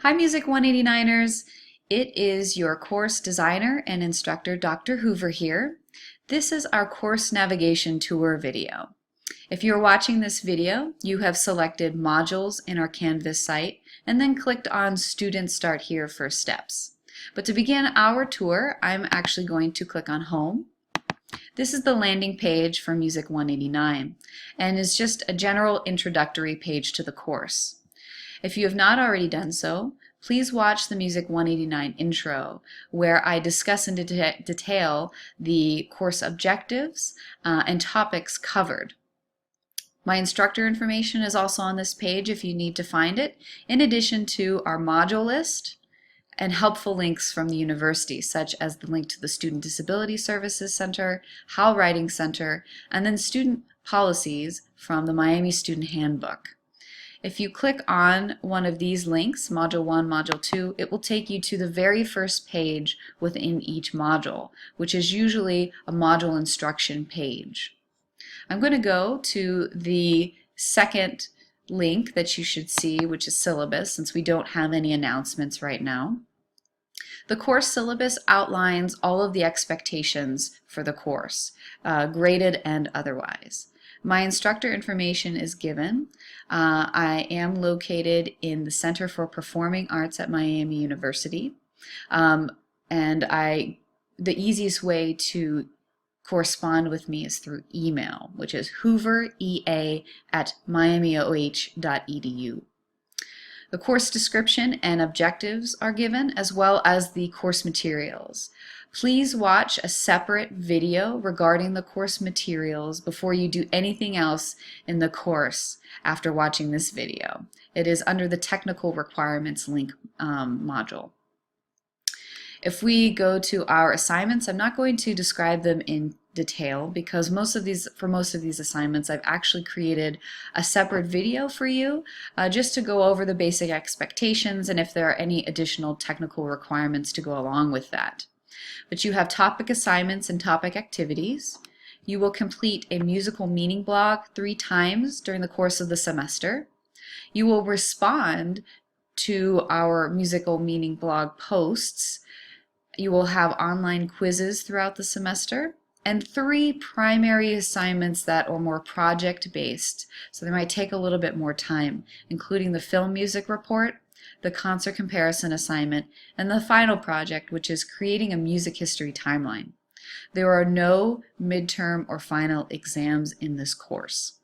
Hi Music 189ers! It is your course designer and instructor Dr. Hoover here. This is our course navigation tour video. If you're watching this video, you have selected modules in our Canvas site and then clicked on Student Start Here for steps. But to begin our tour, I'm actually going to click on Home. This is the landing page for Music 189 and is just a general introductory page to the course. If you have not already done so, please watch the Music 189 intro, where I discuss in detail the course objectives and topics covered. My instructor information is also on this page if you need to find it, in addition to our module list and helpful links from the university, such as the link to the Student Disability Services Center, HAL Writing Center, and then student policies from the Miami Student Handbook. If you click on one of these links, Module 1, Module 2, it will take you to the very first page within each module, which is usually a module instruction page. I'm going to go to the second link that you should see, which is syllabus, since we don't have any announcements right now. The course syllabus outlines all of the expectations for the course, graded and otherwise. My instructor information is given. I am located in the Center for Performing Arts at Miami University, and the easiest way to correspond with me is through email, which is hooverea@miamioh.edu. The course description and objectives are given, as well as the course materials. Please watch a separate video regarding the course materials before you do anything else in the course after watching this video. It is under the technical requirements link module. If we go to our assignments, I'm not going to describe them in detail because for most of these assignments I've actually created a separate video for you just to go over the basic expectations and if there are any additional technical requirements to go along with that. But you have topic assignments and topic activities. You will complete a musical meaning block 3 times during the course of the semester. You will respond to our musical meaning blog posts. You will have online quizzes throughout the semester, and 3 primary assignments that are more project-based, so they might take a little bit more time, including the film music report, the concert comparison assignment, and the final project, which is creating a music history timeline. There are no midterm or final exams in this course.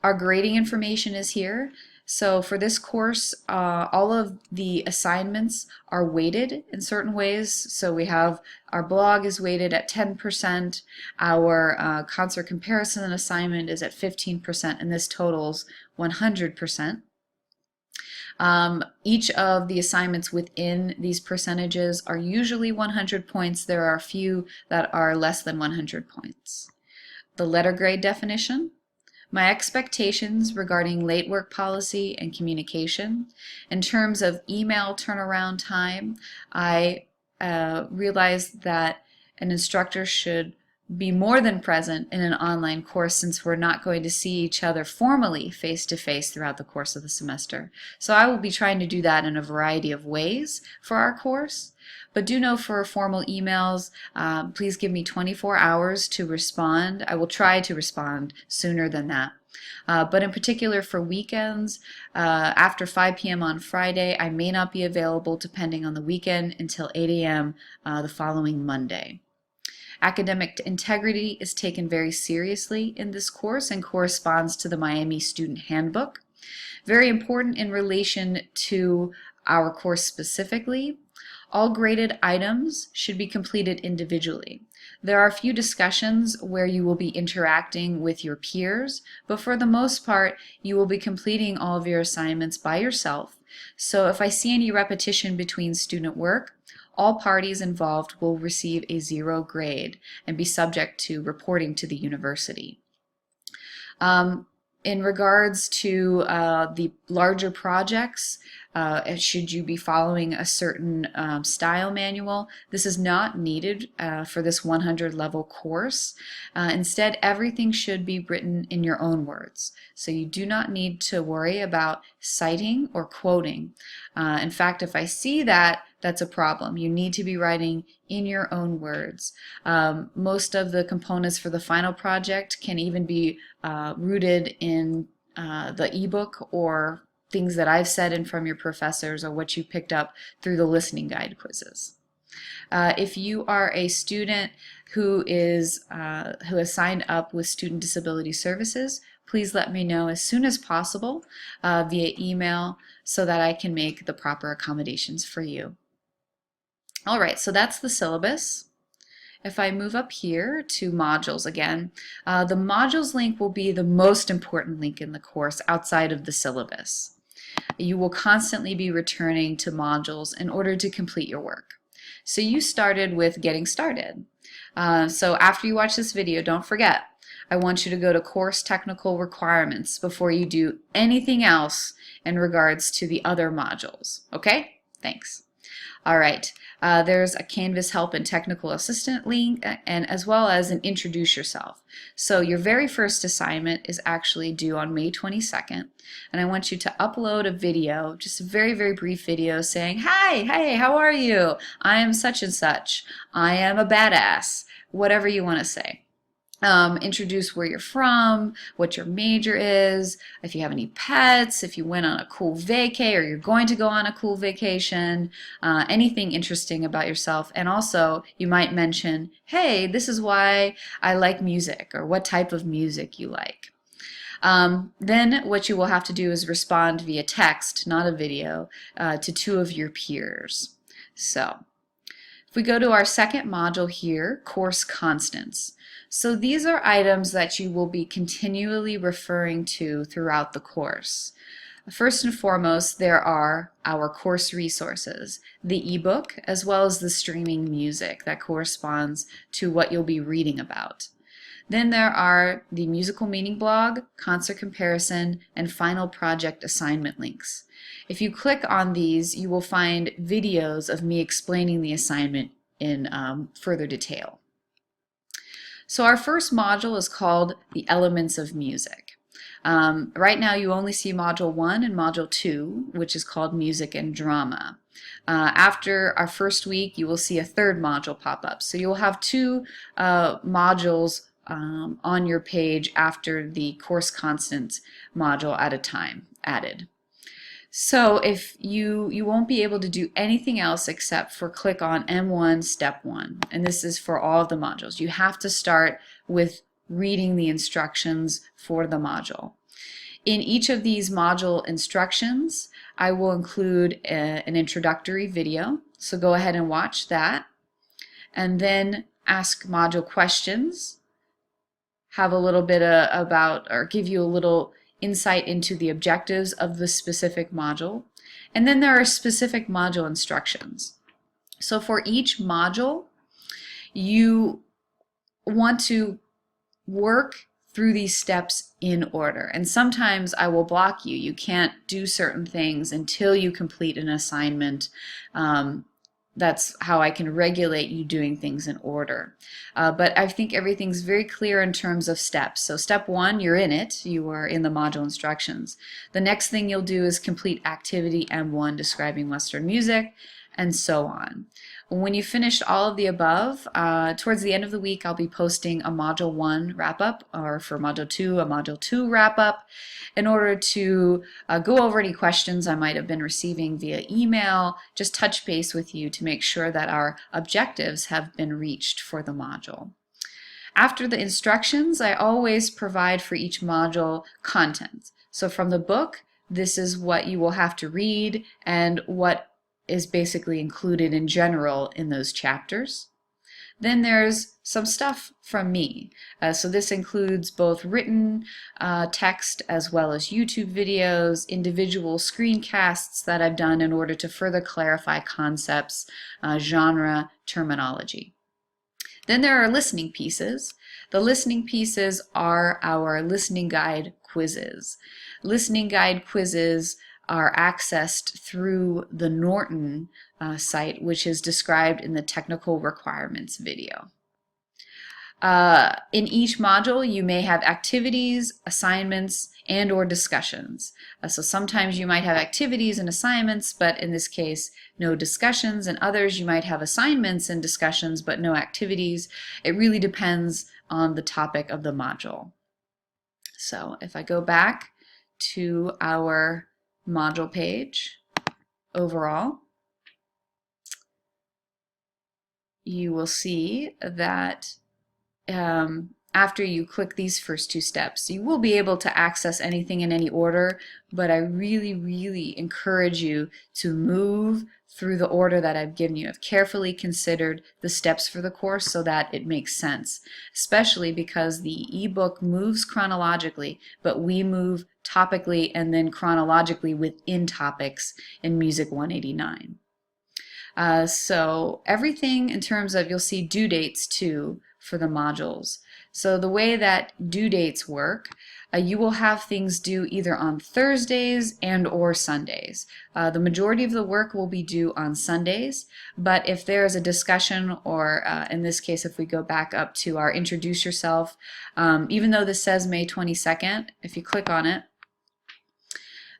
Our grading information is here. So for this course, all of the assignments are weighted in certain ways. So we have our blog is weighted at 10%, our concert comparison assignment is at 15%, and this totals 100%. Each of the assignments within these percentages are usually 100 points. There are a few that are less than 100 points. The letter grade definition. My expectations regarding late work policy and communication. In terms of email turnaround time, I realized that an instructor should be more than present in an online course since we're not going to see each other formally face-to-face throughout the course of the semester. So I will be trying to do that in a variety of ways for our course. But do know for formal emails, please give me 24 hours to respond. I will try to respond sooner than that. But in particular for weekends, after 5 p.m. on Friday, I may not be available depending on the weekend until 8 a.m. The following Monday. Academic integrity is taken very seriously in this course and corresponds to the Miami Student Handbook. Very important in relation to our course specifically. All graded items should be completed individually. There are a few discussions where you will be interacting with your peers, but for the most part, you will be completing all of your assignments by yourself. So if I see any repetition between student work, all parties involved will receive a 0 grade and be subject to reporting to the university. In regards to the larger projects, should you be following a certain style manual? This is not needed for this 100 level course. Instead, everything should be written in your own words. So you do not need to worry about citing or quoting. In fact, if I see that, that's a problem. You need to be writing in your own words. Most of the components for the final project can even be rooted in the ebook or things that I've said in from your professors or what you picked up through the listening guide quizzes. If you are a student who has signed up with Student Disability Services, please let me know as soon as possible via email so that I can make the proper accommodations for you. All right, so that's the syllabus. If I move up here to modules again, the modules link will be the most important link in the course outside of the syllabus. You will constantly be returning to modules in order to complete your work. So you started with getting started. So after you watch this video, don't forget, I want you to go to course technical requirements before you do anything else in regards to the other modules. Okay? Thanks. All right, there's a Canvas help and technical assistant link, and as well as an introduce yourself. So your very first assignment is actually due on May 22nd, and I want you to upload a video, just a very, very brief video saying, hi, hey, how are you? I am such and such. I am a badass. Whatever you want to say. Introduce where you're from, what your major is, if you have any pets, if you went on a cool vacay or you're going to go on a cool vacation, anything interesting about yourself. And also you might mention, hey, this is why I like music, or what type of music you like. Then what you will have to do is respond via text, not a video, to 2 of your peers. So if we go to our second module here, course constants. So these are items that you will be continually referring to throughout the course. First and foremost, there are our course resources, the ebook, as well as the streaming music that corresponds to what you'll be reading about. Then there are the musical meaning blog, concert comparison, and final project assignment links. If you click on these, you will find videos of me explaining the assignment in further detail. So our first module is called the Elements of Music. Right now you only see Module 1 and Module 2, which is called Music and Drama. After our first week, you will see a third module pop up. So you'll have 2 modules on your page after the course constants module at a time added. So if you won't be able to do anything else except for click on M1 Step 1, and this is for all of the modules. You have to start with reading the instructions for the module. In each of these module instructions, I will include an introductory video, so go ahead and watch that, and then ask module questions, have a little bit about, or give you a little insight into the objectives of the specific module. And then there are specific module instructions. So for each module, you want to work through these steps in order. And sometimes I will block you. You can't do certain things until you complete an assignment. That's how I can regulate you doing things in order. But I think everything's very clear in terms of steps. So step 1, you're in it. You are in the module instructions. The next thing you'll do is complete activity M1 describing Western music, and so on. When you finished all of the above, towards the end of the week, I'll be posting a Module 1 wrap-up, or for Module 2, a Module 2 wrap-up, in order to go over any questions I might have been receiving via email, just touch base with you to make sure that our objectives have been reached for the module. After the instructions, I always provide for each module content. So from the book, this is what you will have to read and what is basically included in general in those chapters. Then there's some stuff from me. So this includes both written text as well as YouTube videos, individual screencasts that I've done in order to further clarify concepts, genre, terminology. Then there are listening pieces. The listening pieces are our listening guide quizzes. Listening guide quizzes are accessed through the Norton site, which is described in the technical requirements video. In each module, you may have activities, assignments, and or discussions. So sometimes you might have activities and assignments, but in this case, no discussions. And others, you might have assignments and discussions, but no activities. It really depends on the topic of the module. So if I go back to our module page overall, you will see that after you click these first two steps, you will be able to access anything in any order, but I really encourage you to move through the order that I've given you. I've carefully considered the steps for the course so that it makes sense, especially because the ebook moves chronologically, but we move topically and then chronologically within topics in Music 189. So everything in terms of, you'll see due dates too for the modules. So the way that due dates work, you will have things due either on Thursdays and or Sundays. The majority of the work will be due on Sundays, but if there is a discussion, or in this case if we go back up to our Introduce Yourself, even though this says May 22nd, if you click on it,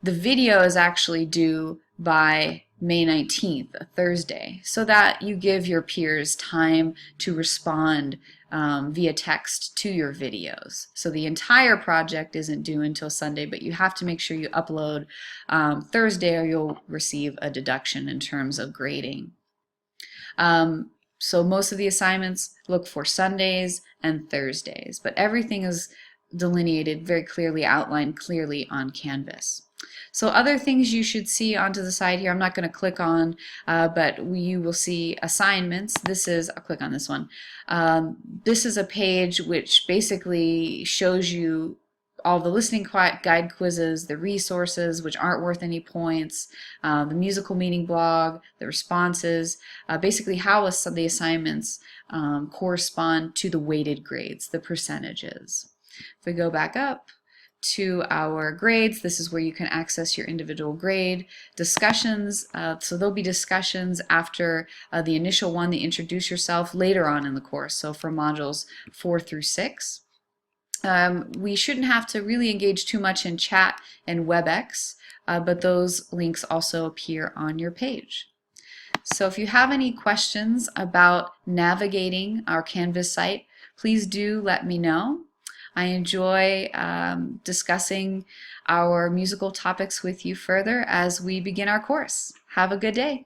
the video is actually due by May 19th, a Thursday, so that you give your peers time to respond via text to your videos. So the entire project isn't due until Sunday, but you have to make sure you upload Thursday or you'll receive a deduction in terms of grading. So most of the assignments look for Sundays and Thursdays, but everything is delineated very clearly, outlined clearly on Canvas. So other things you should see onto the side here, I'm not going to click on, but you will see assignments. This is, I'll click on this one. This is a page which basically shows you all the listening guide quizzes, the resources which aren't worth any points, the musical meaning blog, the responses, basically how the assignments correspond to the weighted grades, the percentages. If we go back up to our grades, this is where you can access your individual grade. Discussions, so there'll be discussions after the initial one, the Introduce Yourself, later on in the course, so for modules 4 through 6. We shouldn't have to really engage too much in chat and WebEx, but those links also appear on your page. So if you have any questions about navigating our Canvas site, please do let me know. I enjoy discussing our musical topics with you further as we begin our course. Have a good day.